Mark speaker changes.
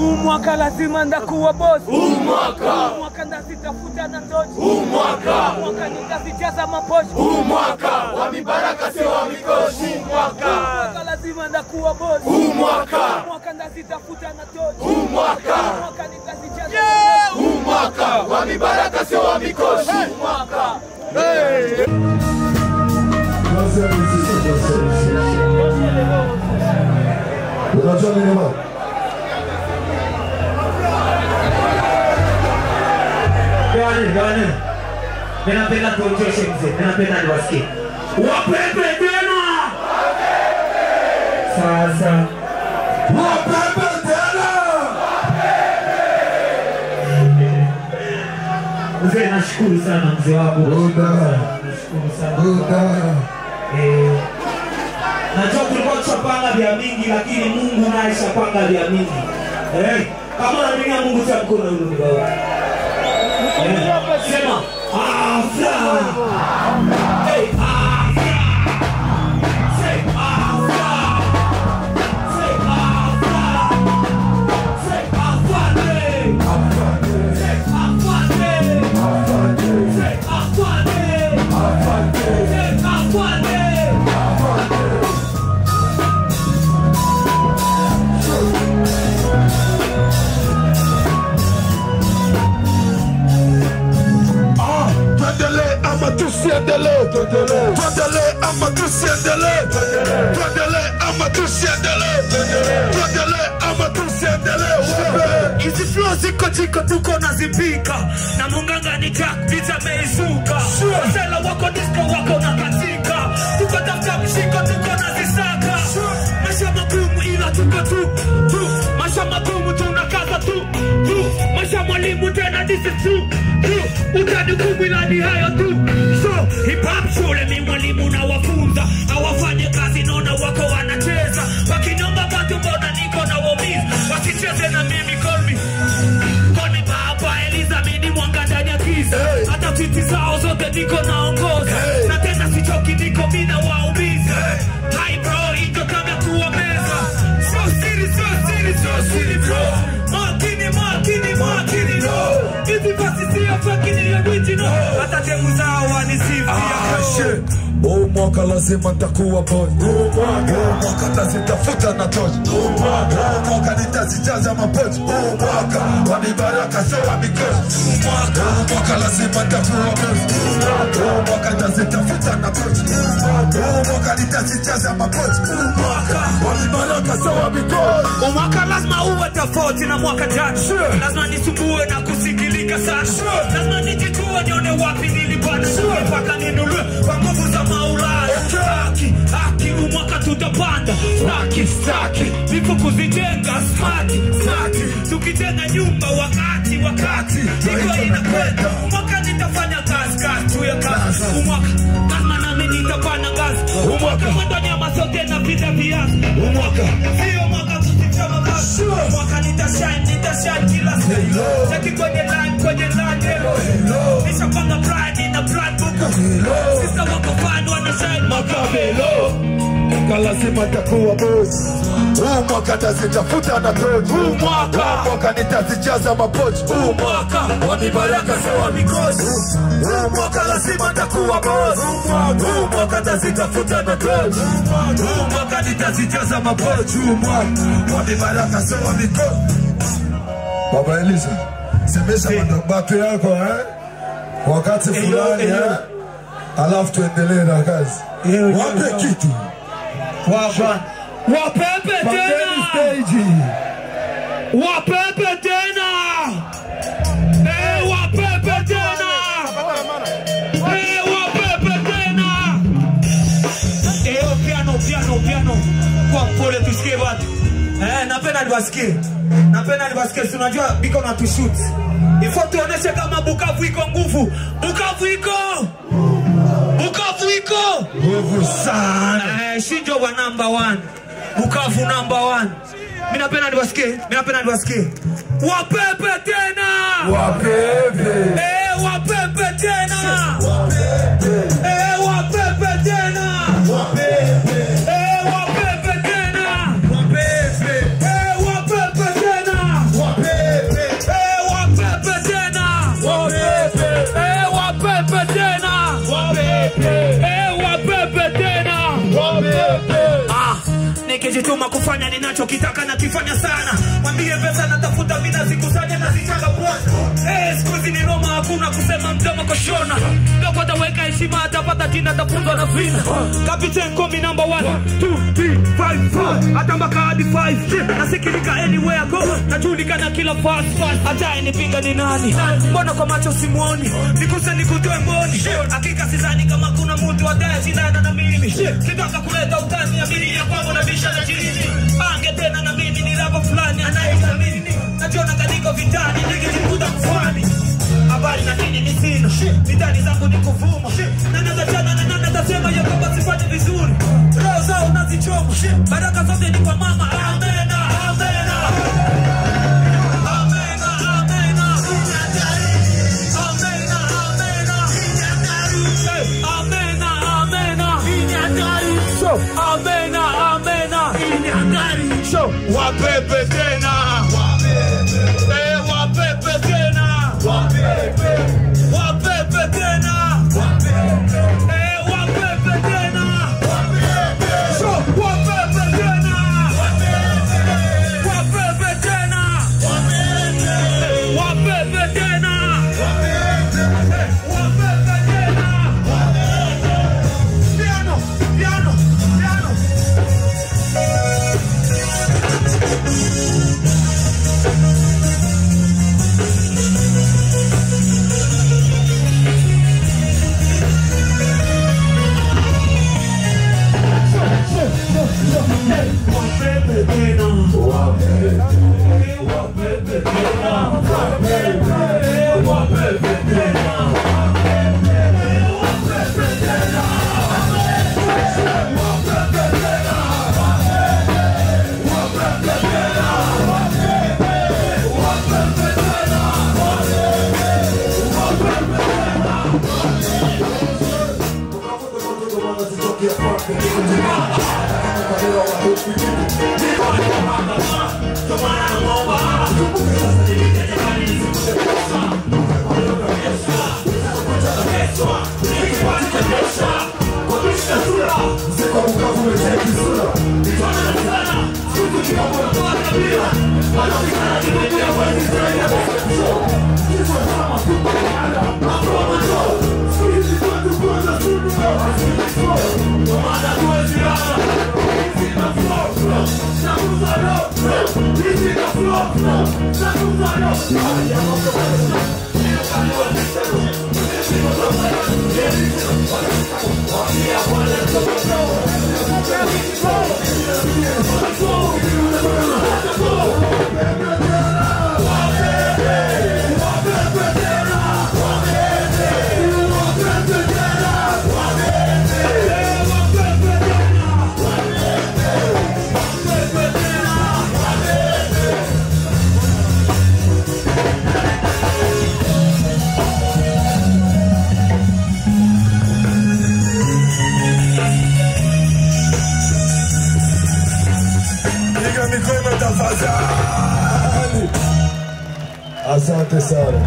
Speaker 1: Mwaka lazima ndakuwa boss.
Speaker 2: Mwaka
Speaker 1: ndazitafuta na tochi.
Speaker 2: Mwaka
Speaker 1: nitazijaza mapochi.
Speaker 2: Mwaka wa mibaraka sio wa mikoshi.
Speaker 1: Mwaka lazima ndakuwa boss. Mwaka ndazitafuta na tochi. Mwaka nitazijaza mapochi.
Speaker 2: Mwaka wa mibaraka sio wa mikoshi.
Speaker 3: Unajua nini mama?
Speaker 4: Gani. Ninapenda kuonyesha mzee, ninapenda niwasikie. Wapepe tena! Sasa.
Speaker 3: Wapepe tena!
Speaker 4: Mzee, nashukuru sana mzee wangu. Nashukuru sana. Najua tulikuwa tushapanga vya mingi, lakini Mungu naye shapanga vya mingi. Kama unaamini Mungu cha mkono yule mbao. Sema afya. Hey, afya. Say afya. Say afya. Say afya. Say afya. Say afya.
Speaker 5: Hizi flow ziko chiko tuko nazipika. Na munganga ni jack vita meizuka. Wasela wako disco wako na katika. Tuko tafuta mshiko tuko nazisaka. Maisha magumu ila tuko tu. Maisha magumu tunakaza tu. Maisha mwalimu tena disi tu. Utadukumu ila ni hayo tu. So hip hop shule mi mwalimu na wafunza. Hawafanye kazi naona wako wanacheza. Wakinyonga watu mbona niko na womiza. Wasicheze na mimi call me Baba Elizabeth mwanga ndani ya giza. Hata tweet zao zote niko naongoza. Na tena sichoki niko mina waumiza. Hi bro ito kama kuomeza. So silly bro. Makini no. Hizi basi siya fucking original. Hata temu zao wanisifia.
Speaker 3: Mwaka lazima nitakuwa boy. Mwaka nitazitafuta na tochi. Mwaka nitazijaza mapochi. Mwaka wa mibaraka sio wa mikoshi. Mwaka lazima nitakuwa boy. Mwaka nitazitafuta na tochi. Mwaka nitazijaza mapochi. Mwaka wa mibaraka sio wa mikoshi.
Speaker 5: Mwaka lazima uwe tofauti na mwaka jana. Lazima nisumbue na kusikilika sana. Lazima nijitue nione wapi nilipanda. Mpaka ninulue kwa nguvu za Maulana. Haki umwaka tutapanda. Staki vipo kuzijenga smart. Tukitenga nyumba wakati niko inakwenda. Umwaka nitafanya kazi tu ya kazi. Umwaka lazima nami nitapanda ngazi. Umwaka mwendo nyama sote na pita viazi. Umwaka sio mwaka kusichama kazi. Umwaka nitashine kila siku. Cheki kwenye line hello. Nishapanga brand in a brand book. Sister wako fan wana shine makabelo.
Speaker 3: Mwaka lazima nitakuwa boss. Mwaka nitazitafuta na tochi. Mwaka nitazijaza mapochi.
Speaker 5: Mwaka wa mibaraka sio wa mikoshi.
Speaker 3: Mwaka lazima nitakuwa boss.
Speaker 5: Mwaka nitazitafuta na tochi. Mwaka nitazijaza mapochi.
Speaker 3: Mwaka wa mibaraka sio wa mikoshi. Baba Eliza, semesha madabatu yako wakati fulani alafu tuendelee na kazi. Wape kitu.
Speaker 5: Wapepe tena. Wapepe tena. Wapepe tena. Wapepe tena. Piano. Kwa mpole tusikie watu. Napenda niwasikie. Si unajua biko na tushoot. Ifo tuoneshe kama Bukavu iko nguvu. Bukavu iko
Speaker 3: Nguvu sana.
Speaker 5: Shinjo wa number 1. Bukavu number 1. Mimi napenda niwasikie. Wapepe tena.
Speaker 3: Wapepe.
Speaker 5: Wapepe tena. Wapepe tena. nachokitaka nakifanya sana. Mwambie pesa natafuta mimi nazikusanya na zichanga bwana. Siku hizi ni Roma, hakuna kusema mdomo koshona. Ndio ataweka heshima, atapata jina, atafunzwa na vina. Captain call me number 1 2 3 5 4 atambaka hadi 5. Nasikilika anywhere I go, najulikana kila fast. Hata nipinga ni nani? Mbona kwa macho simuoni? Nikuse nikutoe mboni. Hakika sidhani kama kuna mtu atayeshindana na mimi. Kitaka kuleta utani ya mimi ya kwangu na bisha na chini. Bange tena na mimi ni rapa fulani anayeamini. Najiona kadiko vitani nikijikuta kufani. Habari na nini ni sina. Vitani zangu ni kuvuma. Na natachana na nana tasema ya kwamba sifanye vizuri. Roho zao nazichoma. Baraka zote ni kwa mama. Amen. Amen.
Speaker 3: Wapepe tena, wapepe tena, wapepe tena, wapepe tena, wapepe tena, wapepe tena, wapepe tena, wapepe tena, piano, piano, piano. Asante sana.